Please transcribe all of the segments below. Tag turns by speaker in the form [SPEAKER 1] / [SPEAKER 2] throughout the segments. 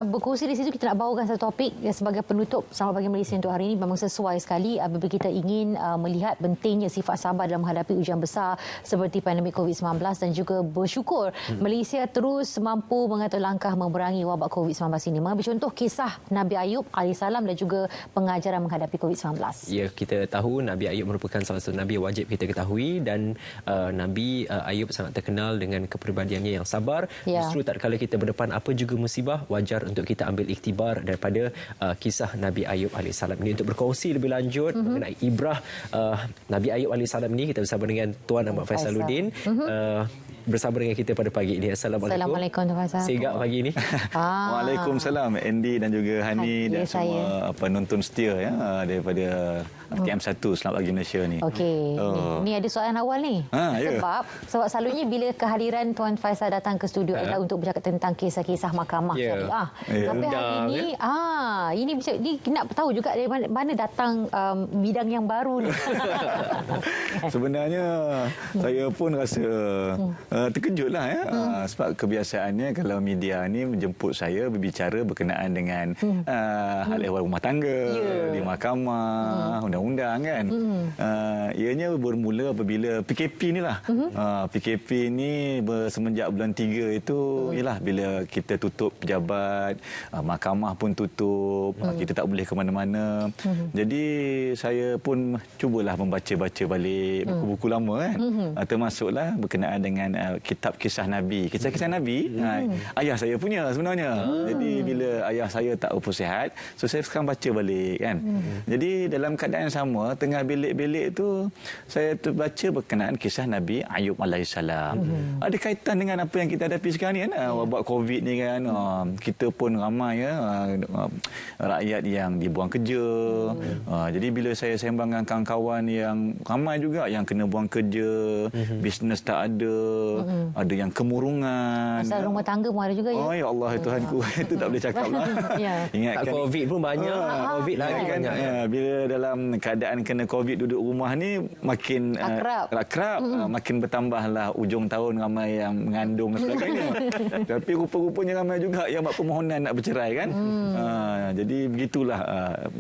[SPEAKER 1] Berkongsi di situ, kita nak bawakan satu topik yang sebagai penutup Selamat Pagi Malaysia untuk hari ini. Memang sesuai sekali apabila kita ingin melihat pentingnya sifat sabar dalam menghadapi ujian besar seperti pandemik COVID-19 dan juga bersyukur Malaysia terus mampu mengatur langkah memerangi wabak COVID-19 ini. Mengambil contoh kisah Nabi Ayub AS dan juga pengajaran menghadapi COVID-19.
[SPEAKER 2] Ya, kita tahu Nabi Ayub merupakan salah satu Nabi wajib kita ketahui dan Nabi Ayub sangat terkenal dengan kepribadiannya yang sabar.
[SPEAKER 1] Ya.
[SPEAKER 2] Justru tak kala kita berdepan apa juga musibah, wajar untuk kita ambil iktibar daripada kisah Nabi Ayub AS ini. Untuk berkongsi lebih lanjut mengenai ibrah Nabi Ayub AS ini, kita bersama dengan Tuan Ahmad Faisaluddin. Bersama dengan kita pada pagi ini. Assalamualaikum.
[SPEAKER 1] Assalamualaikum Tuan Faisal.
[SPEAKER 2] Segak pagi ini.
[SPEAKER 3] Waalaikumsalam Andy dan juga Hani dan semua penonton setia ya daripada TM1 Selamat Pagi Malaysia ni.
[SPEAKER 1] Okey. Ni ada soalan awal ni. Sebab selalunya bila kehadiran Tuan Faisal datang ke studio adalah untuk bercakap tentang kisah-kisah mahkamah syariah. Tapi hari ini ini nak tahu juga dari mana datang bidang yang baru ni.
[SPEAKER 3] Sebenarnya saya pun rasa terkejutlah ya. Sebab kebiasaannya kalau media ni menjemput saya berbicara berkenaan dengan hal ehwal rumah tangga di mahkamah, undang-undang kan. Ianya bermula apabila PKP ni lah. PKP ni semenjak bulan 3 itu ialah bila kita tutup pejabat, mahkamah pun tutup, kita tak boleh ke mana-mana. Jadi saya pun cubalah membaca-baca balik buku-buku lama kan. Termasuklah berkenaan dengan kitab kisah Nabi. Kisah-kisah Nabi ayah saya punya sebenarnya. Jadi bila ayah saya tak berapa sihat, so saya sekarang baca balik kan. Jadi dalam keadaan yang sama, tengah belik-belik tu saya terbaca berkenaan kisah Nabi Ayub AS. Ada kaitan dengan apa yang kita hadapi sekarang ni kan. Wabak COVID ni kan. Kita pun ramai ya rakyat yang dibuang kerja. Jadi bila saya sembang dengan kawan-kawan yang ramai juga yang kena buang kerja, bisnes tak ada yang kemurungan.
[SPEAKER 1] Pasal rumah tangga pun ada juga ya.
[SPEAKER 3] Oh ya Allah Tuhanku, itu tak boleh cakap lah.
[SPEAKER 2] Ingatkan COVID pun banyak. COVID lagi kan.
[SPEAKER 3] Bila dalam keadaan kena COVID duduk rumah ni makin akrab, makin bertambahlah ujung tahun ramai yang mengandung dan sebagainya. Tapi rupa-rupanya ramai juga yang buat permohonan nak bercerai kan. Jadi begitulah.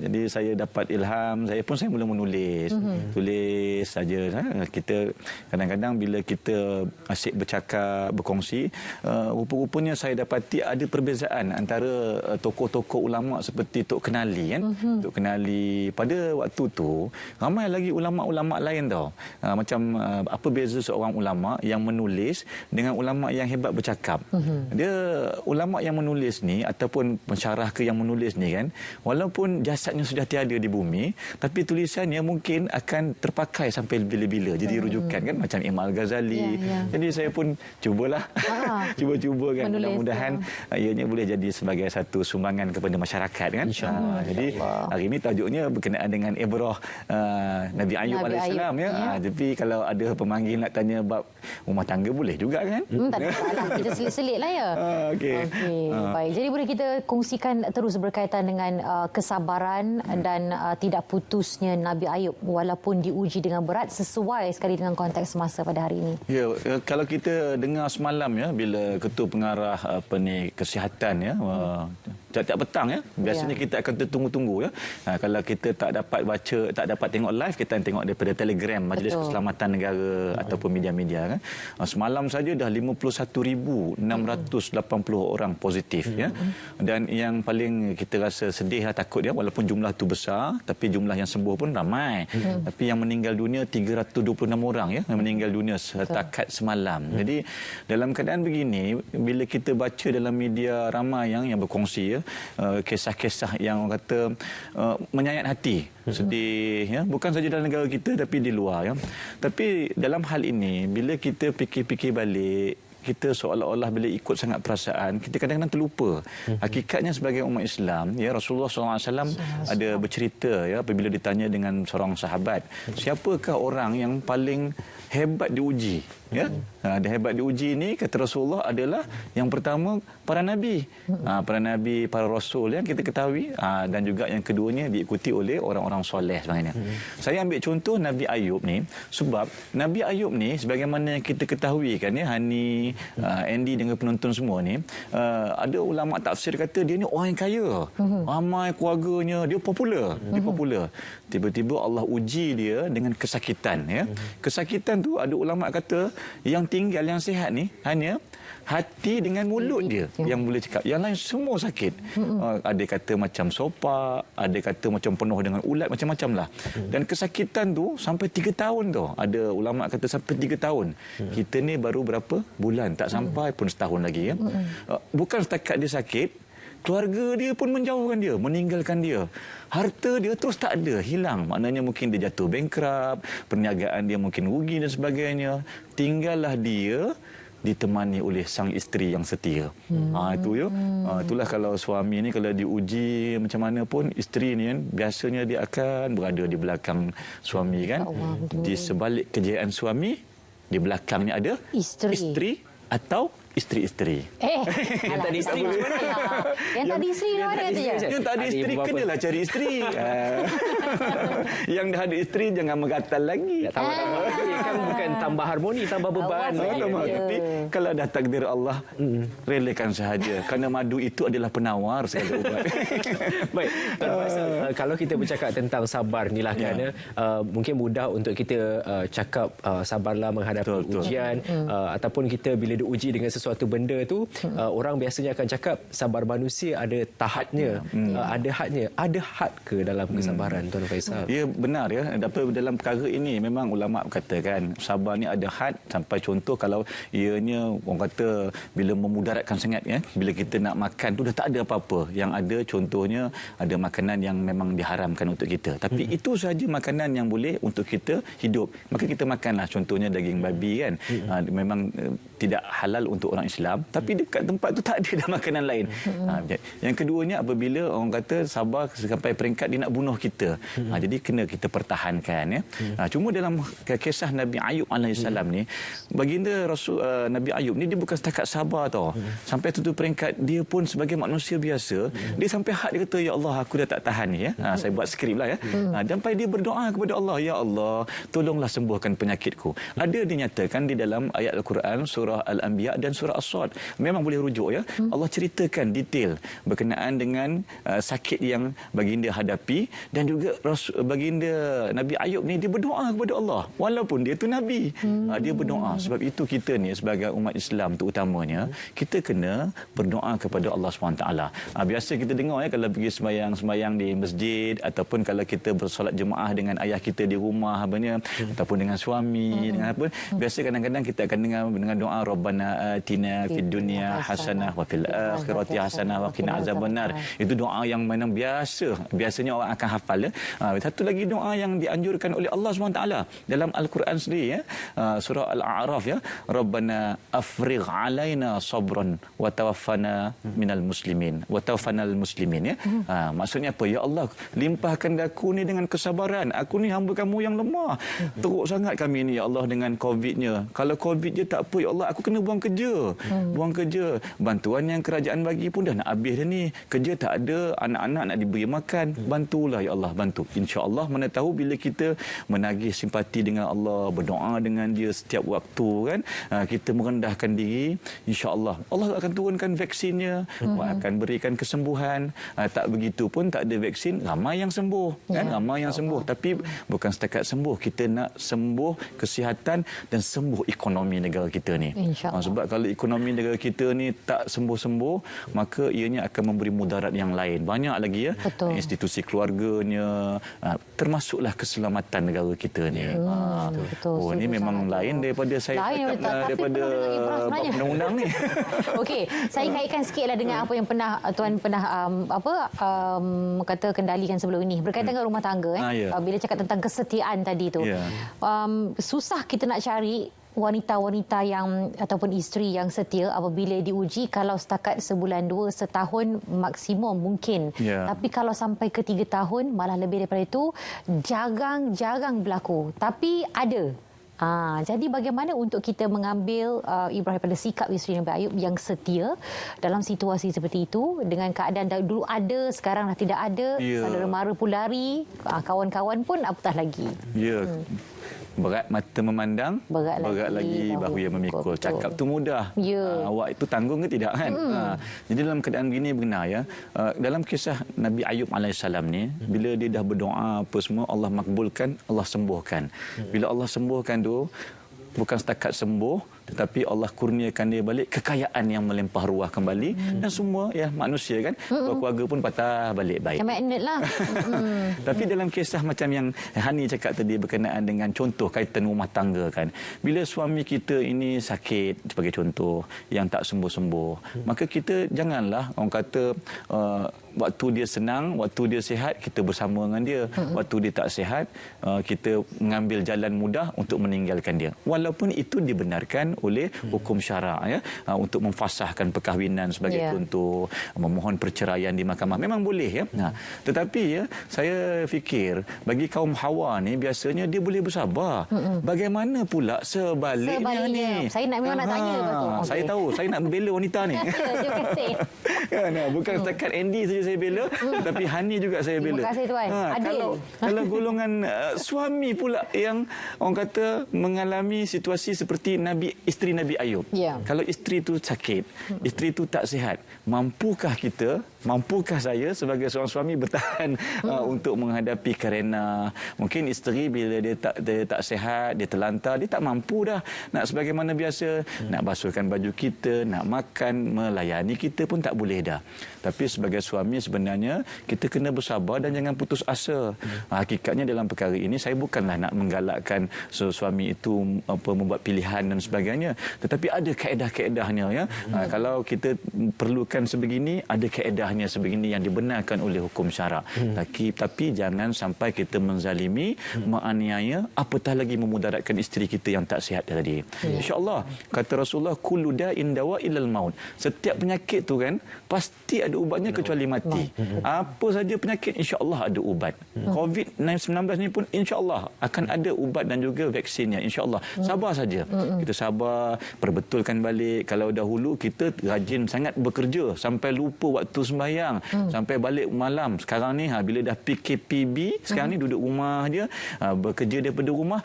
[SPEAKER 3] Jadi saya dapat ilham, saya mula menulis. Tulis saja. Kita kadang-kadang bila kita asyik bercakap, berkongsi, rupa-rupanya saya dapati ada perbezaan antara tokoh-tokoh ulama seperti Tok Kenali kan. Tok Kenali pada waktu tu ramai lagi ulama-ulama lain tau. Macam apa beza seorang ulama yang menulis dengan ulama yang hebat bercakap. Dia ulama yang menulis ni ataupun pensyarah ke yang menulis ni kan, walaupun jasadnya sudah tiada di bumi, tapi tulisannya mungkin akan terpakai sampai bila-bila jadi rujukan kan, macam Imam Al-Ghazali. Jadi saya pun cubalah cuba kan, mudah-mudahan ianya boleh jadi sebagai satu sumbangan kepada masyarakat kan. Jadi hari ini tajuknya berkenaan dengan ibrah Nabi Ayub AS ya. Tapi kalau ada pemanggil nak tanya bab rumah tangga boleh juga kan.
[SPEAKER 1] Tak ada masalah, kita selit-selit lah ya. Okey. Baik, jadi boleh kita kongsikan terus berkaitan dengan kesabaran dan tidak putusnya Nabi Ayub walaupun diuji dengan berat, sesuai sekali dengan konteks semasa pada hari ini.
[SPEAKER 3] Ya, kalau kita dengar semalam ya bila Ketua Pengarah Kesihatan ya tiap-tiap petang ya, biasanya kita akan tertunggu-tunggu ya. Kalau kita tak dapat baca, tak dapat tengok live, kita tengok daripada Telegram Majlis Keselamatan Negara ataupun media-media kan. Semalam saja dah 51,680 orang positif ya. Dan yang paling kita rasa sedih lah, takut ya, walaupun jumlah tu besar tapi jumlah yang sembuh pun ramai. Tapi yang meninggal dunia 326 orang ya, yang meninggal dunia setakat semalam. Jadi dalam keadaan begini, bila kita baca dalam media ramai yang berkongsi ya, kisah-kisah yang orang kata menyayat hati, sedih ya, bukan saja dalam negara kita tapi di luar ya. Tapi dalam hal ini bila kita fikir-fikir balik, kita seolah-olah bila ikut sangat perasaan, kita kadang-kadang terlupa. Hakikatnya sebagai umat Islam, ya, Rasulullah SAW ada bercerita ya, apabila ditanya dengan seorang sahabat, siapakah orang yang paling hebat diuji? Ya, ada hebat diuji ini kata Rasulullah adalah yang pertama para nabi, para nabi, para rasul yang kita ketahui, dan juga yang keduanya diikuti oleh orang-orang soleh sebenarnya. Saya ambil contoh Nabi Ayub ni sebab Nabi Ayub ni sebagaimana yang kita ketahui kan ya, Hani ni, Andy dengan penonton semua ni, ada ulama tafsir kata dia ni orang yang kaya. Ramai keluarganya, dia popular. Dia popular. Tiba-tiba Allah uji dia dengan kesakitan. Ya. Kesakitan tu ada ulama kata yang tinggal, yang sihat ni hanya hati dengan mulut dia yang boleh cakap. Yang lain semua sakit. Ada kata macam sopak, ada kata macam penuh dengan ulat, macam-macam lah. Dan kesakitan tu sampai 3 tahun tu. Ada ulama kata sampai 3 tahun. Kita ni baru berapa bulan, tak sampai pun setahun lagi. Ya. Bukan setakat dia sakit, keluarga dia pun menjauhkan dia, meninggalkan dia. Harta dia terus tak ada, hilang. Maknanya mungkin dia jatuh bankrupt, perniagaan dia mungkin rugi dan sebagainya. Tinggallah dia ditemani oleh sang isteri yang setia. Itu ya. Itulah kalau suami ni kalau diuji macam mana pun, isteri ni kan biasanya dia akan berada di belakang suami kan. Di sebalik kejayaan suami, di belakangnya ada isteri atau isteri-isteri.
[SPEAKER 2] Yang tak ada isteri macam mana?
[SPEAKER 1] Yang tak ada isteri mana tu je?
[SPEAKER 3] Yang tak ada isteri kenalah cari isteri. Yang dah ada isteri jangan menggatal lagi.
[SPEAKER 2] Tambah-tambah lagi. Kan bukan tambah harmoni, tambah beban.
[SPEAKER 3] Tapi kalau dah takdir Allah, relakan sahaja. Kerana madu itu adalah penawar segala ubat.
[SPEAKER 2] Baik. Kalau kita bercakap tentang sabar ni lah, kerana mungkin mudah untuk kita cakap sabarlah menghadapi ujian, ataupun kita bila diuji dengan sesuatu benda tu, orang biasanya akan cakap sabar manusia ada tahapnya, ada hadnya. Ada had ke dalam kesabaran, Tuan Faisal?
[SPEAKER 3] Ya, benar ya. Dalam perkara ini memang ulama katakan sabar ni ada had, sampai contoh kalau ianya orang kata bila memudaratkan sangat ya, bila kita nak makan tu dah tak ada apa-apa. Yang ada contohnya ada makanan yang memang diharamkan untuk kita. Tapi itu sahaja makanan yang boleh untuk kita hidup. Maka kita makanlah, contohnya daging babi kan. Memang tidak halal untuk orang Islam, tapi dekat tempat tu tak ada dah makanan lain. Yang keduanya apabila orang kata sabar sampai peringkat dia nak bunuh kita. Jadi kena kita pertahankan ya. Cuma dalam kisah Nabi Ayub alaihissalam ni, baginda Rasul Nabi Ayub ni dia bukan setakat sabar tau. Sampai tu peringkat dia pun sebagai manusia biasa, dia sampai had dia kata, ya Allah aku dah tak tahan ni ya. Saya buat skrip lah ya. Sampai dia berdoa kepada Allah, ya Allah tolonglah sembuhkan penyakitku. Ada dinyatakan di dalam ayat Al-Quran surah Al-Anbiya dan surah As-Sad. Memang boleh rujuk ya. Allah ceritakan detail berkenaan dengan sakit yang baginda hadapi, dan juga baginda Nabi Ayub ni dia berdoa kepada Allah walaupun dia tu nabi. Dia berdoa. Sebab itu kita ni sebagai umat Islam terutamanya, kita kena berdoa kepada Allah SWT. Biasa kita dengar ya, kalau pergi sembahyang di masjid, ataupun kalau kita bersolat jemaah dengan ayah kita di rumah ataupun dengan suami dengan apa, biasa kadang-kadang kita akan dengar dengan doa Rabbana atina fid dunya hasanah wa fil akhirati hasanah wa qina azabannar. Itu doa yang memang biasanya orang akan hafal ya. Satu lagi doa yang dianjurkan oleh Allah SWT dalam Al-Quran sendiri ya, surah Al-A'raf ya, Rabbana afrigh alaina sabran wa tawaffana minal muslimin wa tawaffana al muslimin ya. Maksudnya apa? Ya Allah, limpahkan aku ni dengan kesabaran. Aku ni hamba kamu yang lemah. Teruk sangat kami ni ya Allah dengan COVID-nya. Kalau COVID je tak apa ya Allah, aku kena buang kerja. Buang kerja. Bantuan yang kerajaan bagi pun dah nak habis dah ni. Kerja tak ada, anak-anak nak diberi makan. Bantulah ya Allah, bantu. Insya-Allah, mana tahu bila kita menagih simpati dengan Allah, berdoa dengan dia setiap waktu kan, kita merendahkan diri, insya-Allah Allah akan turunkan vaksinnya, akan berikan kesembuhan. Tak begitu pun tak ada vaksin, ramai yang sembuh kan, ramai yang sembuh. Tapi bukan setakat sembuh, kita nak sembuh kesihatan dan sembuh ekonomi negara kita ni. Sebab kalau ekonomi negara kita ni tak sembuh-sembuh, maka ianya akan memberi mudarat yang lain. Banyak lagi ya.
[SPEAKER 1] Betul.
[SPEAKER 3] Institusi keluarganya, termasuklah keselamatan negara kita ni.
[SPEAKER 1] Betul.
[SPEAKER 3] Ini memang lain daripada saya daripada undang-undang ni.
[SPEAKER 1] Okey, saya kaitkan sikitlah dengan apa yang Tuan pernah kata kendalikan sebelum ini berkaitan dengan rumah tangga bila cakap tentang kesetiaan tadi tu. Susah kita nak cari wanita-wanita yang ataupun isteri yang setia apabila diuji. Kalau setakat sebulan, 2, setahun maksimum mungkin. Tapi kalau sampai ke 3 tahun, malah lebih daripada itu, jarang berlaku. Tapi ada. Jadi bagaimana untuk kita mengambil ibrah daripada sikap isteri Nabi Ayub yang setia dalam situasi seperti itu, dengan keadaan dulu ada, sekarang dah tidak ada, saudara mara pun lari, kawan-kawan pun apatah lagi.
[SPEAKER 3] berat mata memandang,
[SPEAKER 1] Berat lagi
[SPEAKER 3] bahu yang memikul.
[SPEAKER 1] betul.
[SPEAKER 3] Cakap tu mudah.
[SPEAKER 1] Ya.
[SPEAKER 3] Awak itu tanggung ke tidak kan? Jadi dalam keadaan begini benar ya. Dalam kisah Nabi Ayub alaihissalam ni, bila dia dah berdoa apa semua, Allah makbulkan, Allah sembuhkan. Bila Allah sembuhkan tu, bukan setakat sembuh, tetapi Allah kurniakan dia balik kekayaan yang melimpah ruah kembali, dan semua ya manusia kan, keluarga pun patah balik baik.
[SPEAKER 1] Macam magnet lah.
[SPEAKER 3] Tapi dalam kisah macam yang Hani cakap tadi berkenaan dengan contoh kaitan rumah tangga kan, bila suami kita ini sakit sebagai contoh yang tak sembuh-sembuh, maka kita janganlah orang kata waktu dia senang, waktu dia sihat kita bersama dengan dia, waktu dia tak sihat kita mengambil jalan mudah untuk meninggalkan dia, walaupun itu dibenarkan oleh hukum syarak ya, untuk memfasahkan perkahwinan sebagai contoh, memohon perceraian di mahkamah memang boleh ya. Tetapi ya saya fikir bagi kaum Hawa ni biasanya dia boleh bersabar. Bagaimana pula sebaliknya ni?
[SPEAKER 1] Saya memang nak tanya betul.
[SPEAKER 3] Saya tahu, saya nak membela wanita ni.
[SPEAKER 1] Terima kasih.
[SPEAKER 3] Kan, bukan setakat Andy saja saya bela, tapi Hani juga saya bela.
[SPEAKER 1] Terima kasih tuan. Adil.
[SPEAKER 3] Kalau golongan suami pula yang orang kata mengalami situasi seperti isteri Nabi Ayub. Kalau isteri tu sakit, isteri tu tak sihat, mampukah saya sebagai seorang suami bertahan untuk menghadapi kerana mungkin isteri bila dia tak sihat, dia terlantar, dia tak mampu dah nak sebagaimana biasa, nak basuhkan baju kita, nak makan, melayani kita pun tak boleh dah. Tapi sebagai suami sebenarnya kita kena bersabar dan jangan putus asa. Hakikatnya dalam perkara ini saya bukanlah nak menggalakkan suami itu membuat pilihan dan sebagainya, tetapi ada kaedah-kaedahnya ya. Kalau kita perlukan sebegini, ada kaedahnya sebegini yang dibenarkan oleh hukum syarak. Tapi jangan sampai kita menzalimi, menganiaya, apatah lagi memudaratkan isteri kita yang tak sihat tadi. Insya-Allah kata Rasulullah, kullu da'in dawa'ilal maut. Setiap penyakit tu kan pasti ada ubatnya kecuali mati. Apa saja penyakit insya-Allah ada ubat. COVID-19 ni pun insya-Allah akan ada ubat dan juga vaksinnya insya-Allah. Sabar saja. Kita sabar, perbetulkan balik. Kalau dahulu kita rajin sangat bekerja sampai lupa waktu sembahyang, sampai balik malam. Sekarang ni bila dah PKPB, sekarang ni duduk rumah je, bekerja daripada rumah,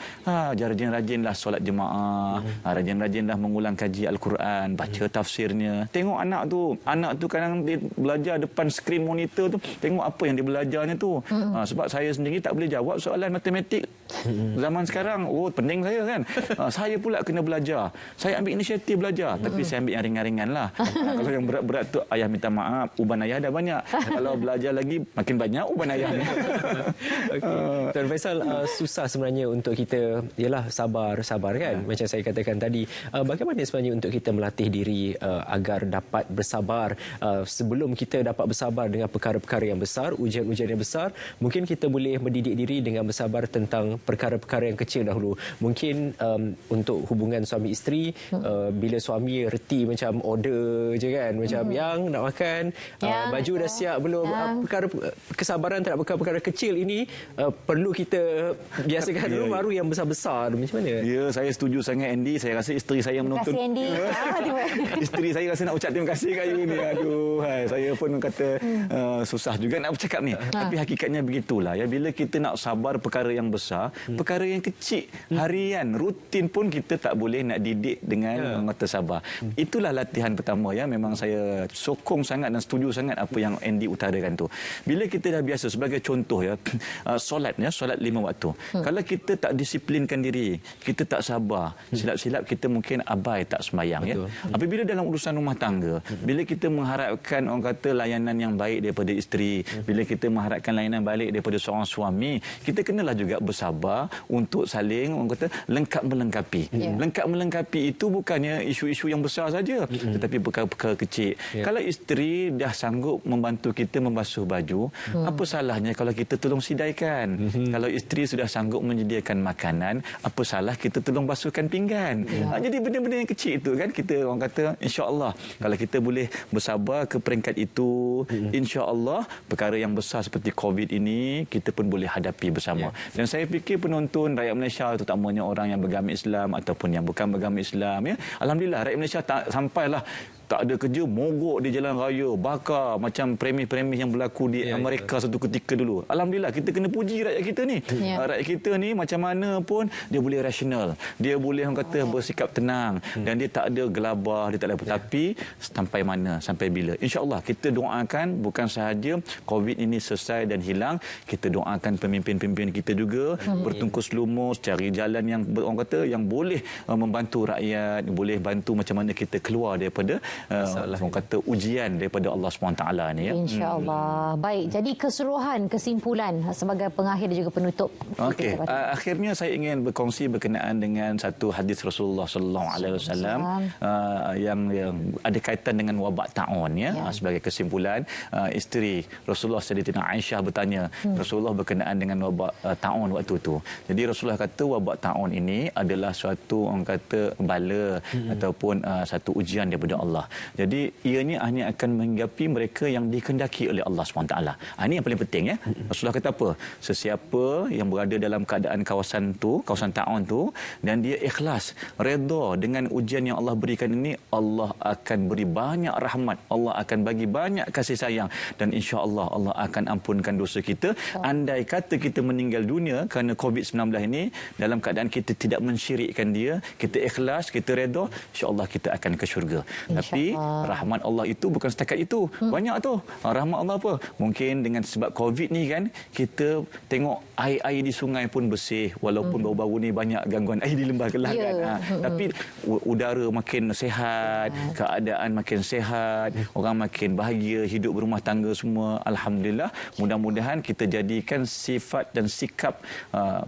[SPEAKER 3] rajin-rajinlah solat jemaah, rajin-rajinlah mengulang kaji Al-Quran, baca tafsirnya. Tengok anak tu kadang dia belajar depan skrin monitor tu, tengok apa yang dia belajarnya tu. Sebab saya sendiri tak boleh jawab soalan matematik zaman sekarang. Pening saya kan. Saya pula kena belajar. Saya ambil inisiatif belajar, tapi saya ambil yang ringan-ringan lah. Kalau yang berat-berat tu, ayah minta maaf, uban ayah dah banyak. Kalau belajar lagi makin banyak uban ayah.
[SPEAKER 2] Tuan Faisal, susah sebenarnya untuk kita ialah sabar kan, macam saya katakan tadi. Bagaimana sebenarnya untuk kita melatih diri agar dapat bersabar? Sebelum kita dapat bersabar dengan perkara-perkara yang besar, ujian-ujian yang besar, mungkin kita boleh mendidik diri dengan bersabar tentang perkara-perkara yang kecil dahulu. Mungkin untuk hubungan suami isteri, bila suami reti macam order je kan, macam yang nak makan, baju dah siap belum, perkara kesabaran terhadap perkara-perkara kecil ini perlu kita biasakan dulu, baru yang besar-besar. Macam mana?
[SPEAKER 3] Ya, saya setuju sangat Andy. Saya rasa isteri saya menonton.
[SPEAKER 1] Terima kasih Andy.
[SPEAKER 3] Isteri saya rasa nak ucap terima kasih kat you ni. Aduh, saya pun kata susah juga nak bercakap ni. Tapi hakikatnya begitulah ya. Bila kita nak sabar perkara yang besar, perkara yang kecil, harian, rutin pun kita tak boleh nak didik dengan mata sabar. Itulah latihan pertama ya. Memang saya sokong sangat dan setuju sangat apa yang Andy utarakan tu. Bila kita dah biasa, sebagai contoh ya, solat 5 waktu. Kalau kita tak disiplinkan diri, kita tak sabar, silap-silap kita mungkin abai tak sembahyang ya. Apabila dalam urusan rumah tangga, bila kita mengharapkan orang kata layanan yang baik daripada isteri, bila kita mengharapkan layanan baik daripada seorang suami, kita kenalah juga bersabar untuk saling orang kata lengkap melengkapi. Lengkap melengkapi itu bukannya isu-isu yang besar saja, tetapi perkara-perkara kecil. Kalau isteri dah sanggup membantu kita membasuh baju, apa salahnya kalau kita tolong sidaikan? Kalau isteri sudah sanggup menyediakan makanan, apa salah kita tolong basuhkan pinggan? Jadi benda-benda yang kecil itu kan, kita orang kata insya-Allah kalau kita boleh bersabar ke peringkat itu, insya-Allah perkara yang besar seperti COVID ini kita pun boleh hadapi bersama. Dan saya fikir penonton rakyat Malaysia, terutamanya orang yang beragama Islam ataupun yang bukan beragama Islam ya, alhamdulillah rakyat Malaysia sampailah tak ada kerja, mogok di jalan raya, bakar macam premis-premis yang berlaku di Amerika satu ketika dulu. Alhamdulillah, kita kena puji rakyat kita ni. Rakyat kita ni macam mana pun dia boleh rasional. Dia boleh orang kata bersikap tenang dan dia tak ada gelabah, dia tak ada apa. Tapi sampai mana, sampai bila? InsyaAllah kita doakan bukan sahaja COVID ini selesai dan hilang, kita doakan pemimpin-pemimpin kita juga bertungkus lumus, cari jalan yang orang kata yang boleh membantu rakyat, boleh bantu macam mana kita keluar daripada orang kata ujian daripada Allah SWT ni ya.
[SPEAKER 1] InsyaAllah. Baik, jadi keseluruhan, kesimpulan sebagai pengakhir dan juga penutup.
[SPEAKER 3] Okey, akhirnya saya ingin berkongsi berkenaan dengan satu hadis Rasulullah sallallahu alaihi wasallam yang ada kaitan dengan wabak taun ya. Sebagai kesimpulan, isteri Rasulullah Sayyidatina Aisyah bertanya Rasulullah berkenaan dengan wabak taun waktu itu. Jadi Rasulullah kata wabak taun ini adalah suatu orang kata bala ataupun satu ujian daripada Allah. Jadi ianya hanya akan menghinggapi mereka yang dikehendaki oleh Allah SWT. Ini yang paling penting ya. Rasulullah kata apa? Sesiapa yang berada dalam keadaan kawasan taun tu dan dia ikhlas, redha dengan ujian yang Allah berikan ini, Allah akan beri banyak rahmat, Allah akan bagi banyak kasih sayang dan insya-Allah Allah akan ampunkan dosa kita. Andai kata kita meninggal dunia kerana COVID-19 ini dalam keadaan kita tidak mensyirikkan dia, kita ikhlas, kita redha, insya-Allah kita akan ke syurga. Tapi rahmat Allah itu bukan setakat itu. Banyak tu. Rahmat Allah apa? Mungkin dengan sebab COVID ni kan, kita tengok air-air di sungai pun bersih walaupun baru-baru ni banyak gangguan air di lembah Kelang kan. Tapi udara makin sihat, keadaan makin sihat, orang makin bahagia, hidup berumah tangga semua. Alhamdulillah. Mudah-mudahan kita jadikan sifat dan sikap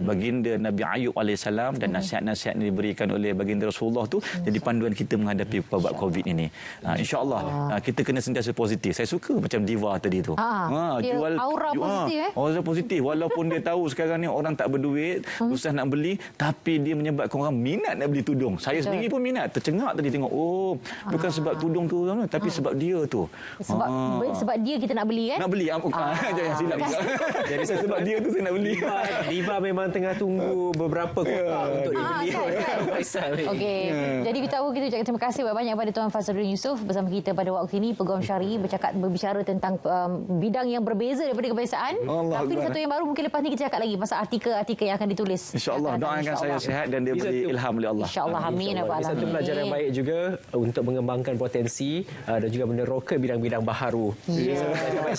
[SPEAKER 3] baginda Nabi Ayub AS dan nasihat-nasihat yang diberikan oleh baginda Rasulullah tu jadi panduan kita menghadapi wabak COVID ini. InsyaAllah kita kena sentiasa positif. Saya suka macam Diva tadi tu.
[SPEAKER 1] Jual aura positif
[SPEAKER 3] aura positif. Walaupun dia tahu sekarang ni orang tak berduit, susah nak beli, tapi dia menyebabkan orang minat nak beli tudung. Saya sendiri pun minat. Tercengak tadi tengok. Bukan sebab tudung tu tapi sebab dia tu.
[SPEAKER 1] Sebab dia kita nak beli kan?
[SPEAKER 3] Nak beli. Jangan silap juga. Jadi sebab dia tu saya nak beli.
[SPEAKER 2] Diva memang tengah tunggu beberapa kotak untuk dibeli.
[SPEAKER 1] Okey. Jadi kita ucapkan terima kasih banyak kepada Tuan Fazrudin Yusof bersama kita pada waktu ini. Peguam Syar'i berbicara tentang bidang yang berbeza daripada kebiasaan. Tapi satu yang baru mungkin lepas ni kita cakap lagi pasal artikel-artikel yang akan ditulis.
[SPEAKER 3] InsyaAllah. Doakan saya sihat dan dia beri ilham oleh Allah.
[SPEAKER 1] InsyaAllah. Amin.
[SPEAKER 2] Satu pelajaran baik juga untuk mengembangkan potensi dan juga meneroka bidang-bidang baharu.